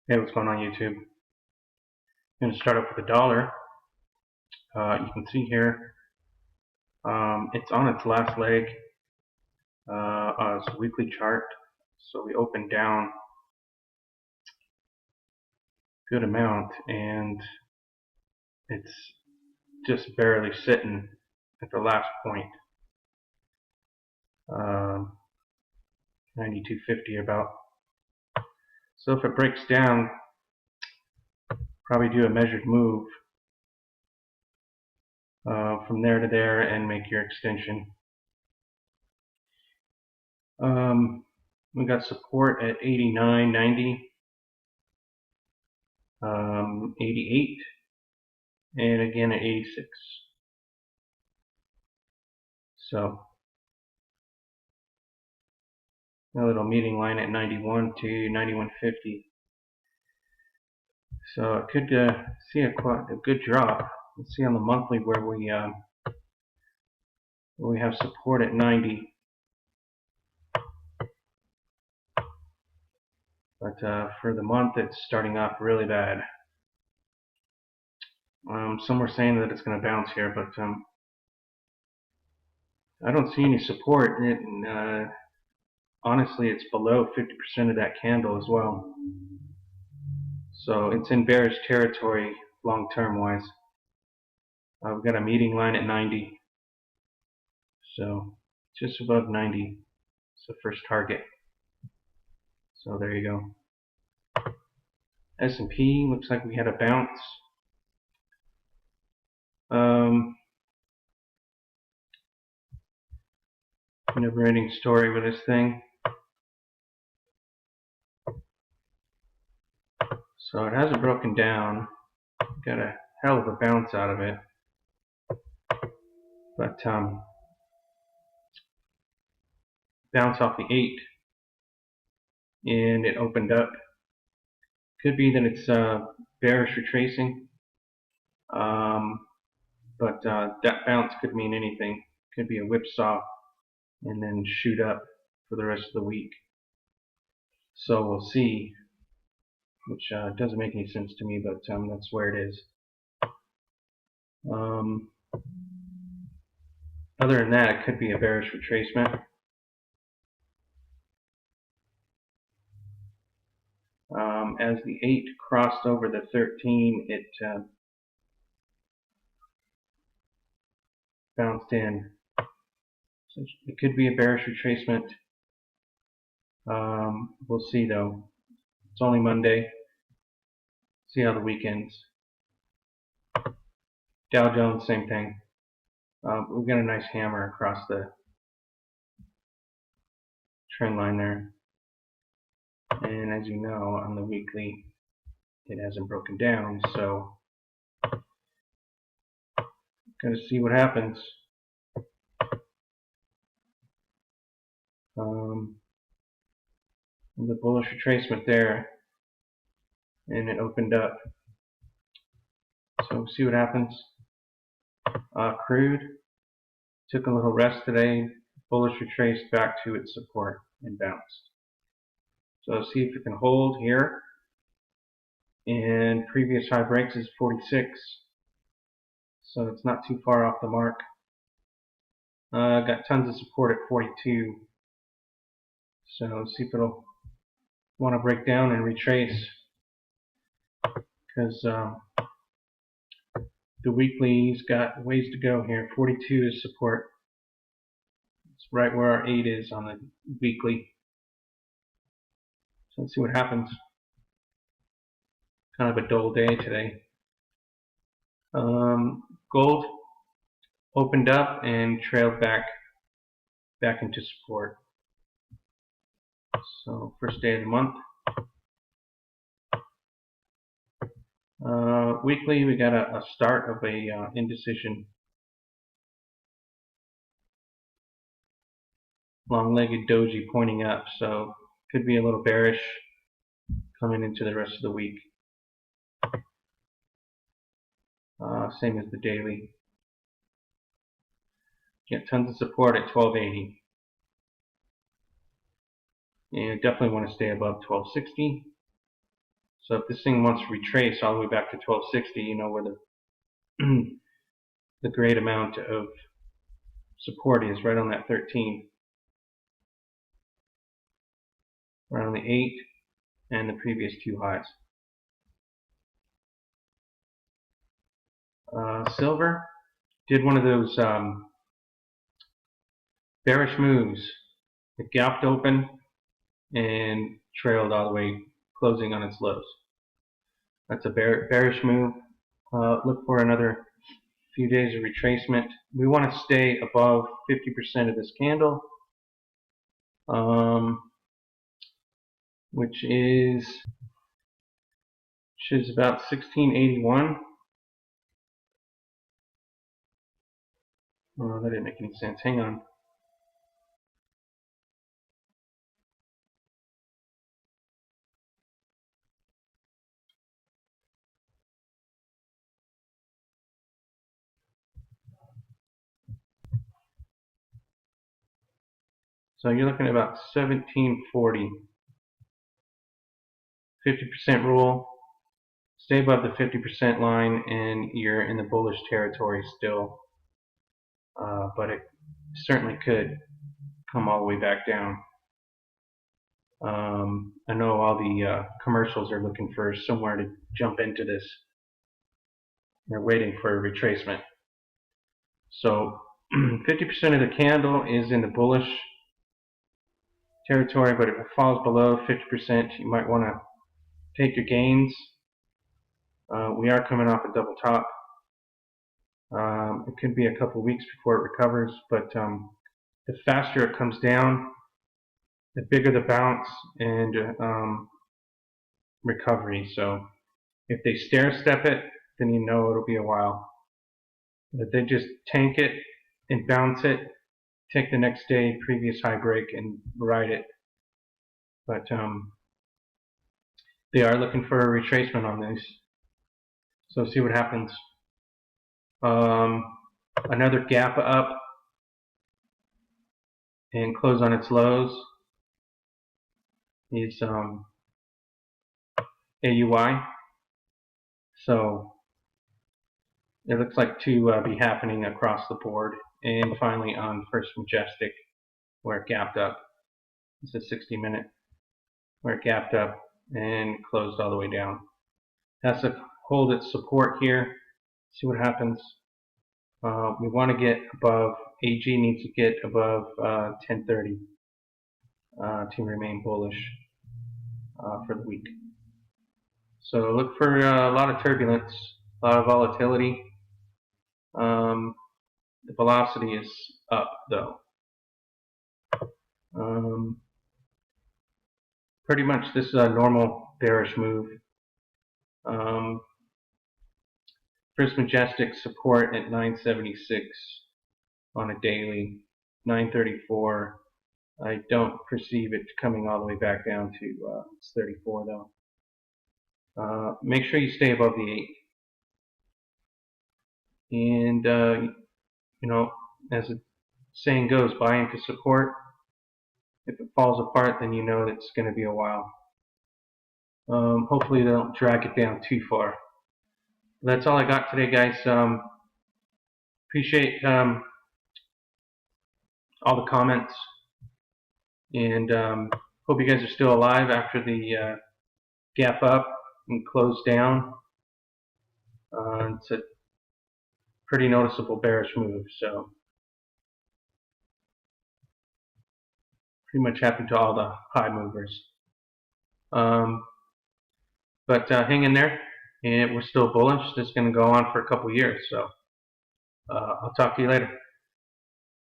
Hey, what's going on YouTube? I'm going to start off with the dollar. You can see here it's on its last leg on its weekly chart. So we opened down a good amount and it's just barely sitting at the last point. 92.50 about. So if it breaks down, probably do a measured move from there to there and make your extension. We got support at 89.90, 88, and again at 86. So a little meeting line at 91 to 91.50. So it could see a good drop. Let's see on the monthly where we have support at 90. But for the month, it's starting off really bad. Some were saying that it's going to bounce here, but I don't see any support. Honestly, it's below 50% of that candle as well. So it's in bearish territory long-term wise. We've got a meeting line at 90. So just above 90 is the first target. So there you go. S&P looks like we had a bounce. Never-ending story with this thing. So it hasn't broken down. Got a hell of a bounce out of it. But bounce off the 8 and it opened up. Could be that it's bearish retracing. But that bounce could mean anything. Could be a whipsaw and then shoot up for the rest of the week. So we'll see, which doesn't make any sense to me, but that's where it is. Other than that, it could be a bearish retracement. As the 8 crossed over the 13, it bounced in. So it could be a bearish retracement. We'll see though. It's only Monday. See how the weekend's. Dow Jones, same thing. We've got a nice hammer across the trend line there. And as you know, on the weekly, it hasn't broken down, so gotta see what happens. The bullish retracement there, and it opened up. So we'll see what happens. Crude took a little rest today. Bullish retraced back to its support and bounced. So let's see if it can hold here. And previous high breaks is 46. So it's not too far off the mark. Got tons of support at 42. So let's see if it'll want to break down and retrace. Because the weekly's got ways to go here. 42 is support. It's right where our 8 is on the weekly. So let's see what happens. Kind of a dull day today. Gold opened up and trailed back into support. So first day of the month. Weekly, we got a start of a indecision. Long-legged doji pointing up, so could be a little bearish coming into the rest of the week. Same as the daily. Get tons of support at 1280. And definitely want to stay above 1260. So if this thing wants to retrace all the way back to 1260, you know where the the great amount of support is, right on that 13, right on the 8, and the previous two highs. Silver did one of those bearish moves. It gapped open and trailed all the way, closing on its lows. That's a bearish move. Look for another few days of retracement. We want to stay above 50% of this candle, which is about 1681. Oh, that didn't make any sense. Hang on. So you're looking at about 1740. 50% rule. Stay above the 50% line and you're in the bullish territory still. But it certainly could come all the way back down. I know all the commercials are looking for somewhere to jump into this. They're waiting for a retracement. So 50% of the candle is in the bullish territory, but if it falls below 50%, you might want to take your gains. We are coming off a double top. It could be a couple weeks before it recovers, but the faster it comes down, the bigger the bounce and recovery. So if they stair step it, then you know it'll be a while. If they just tank it and bounce it, take the next day previous high break and ride it. But they are looking for a retracement on these. So see what happens. Another gap up and close on its lows is AUI. So it looks like to be happening across the board. And finally on First Majestic, where it gapped up. It's a 60-minute where it gapped up and closed all the way down. Has to hold its support here. See what happens. We want to get above, AG needs to get above 1030 to remain bullish for the week. So look for a lot of turbulence, a lot of volatility. The velocity is up though. Pretty much this is a normal bearish move. First Majestic support at 976 on a daily, 934. I don't perceive it coming all the way back down to it's 34 though. Make sure you stay above the 8. And you know, as the saying goes, buy into support. If it falls apart, then you know it's going to be a while. Hopefully they don't drag it down too far. That's all I got today, guys. Appreciate all the comments, and hope you guys are still alive after the gap up and close down. It's a pretty noticeable bearish move, so pretty much happened to all the high movers. But hang in there, and we're still bullish. This is going to go on for a couple years, so I'll talk to you later.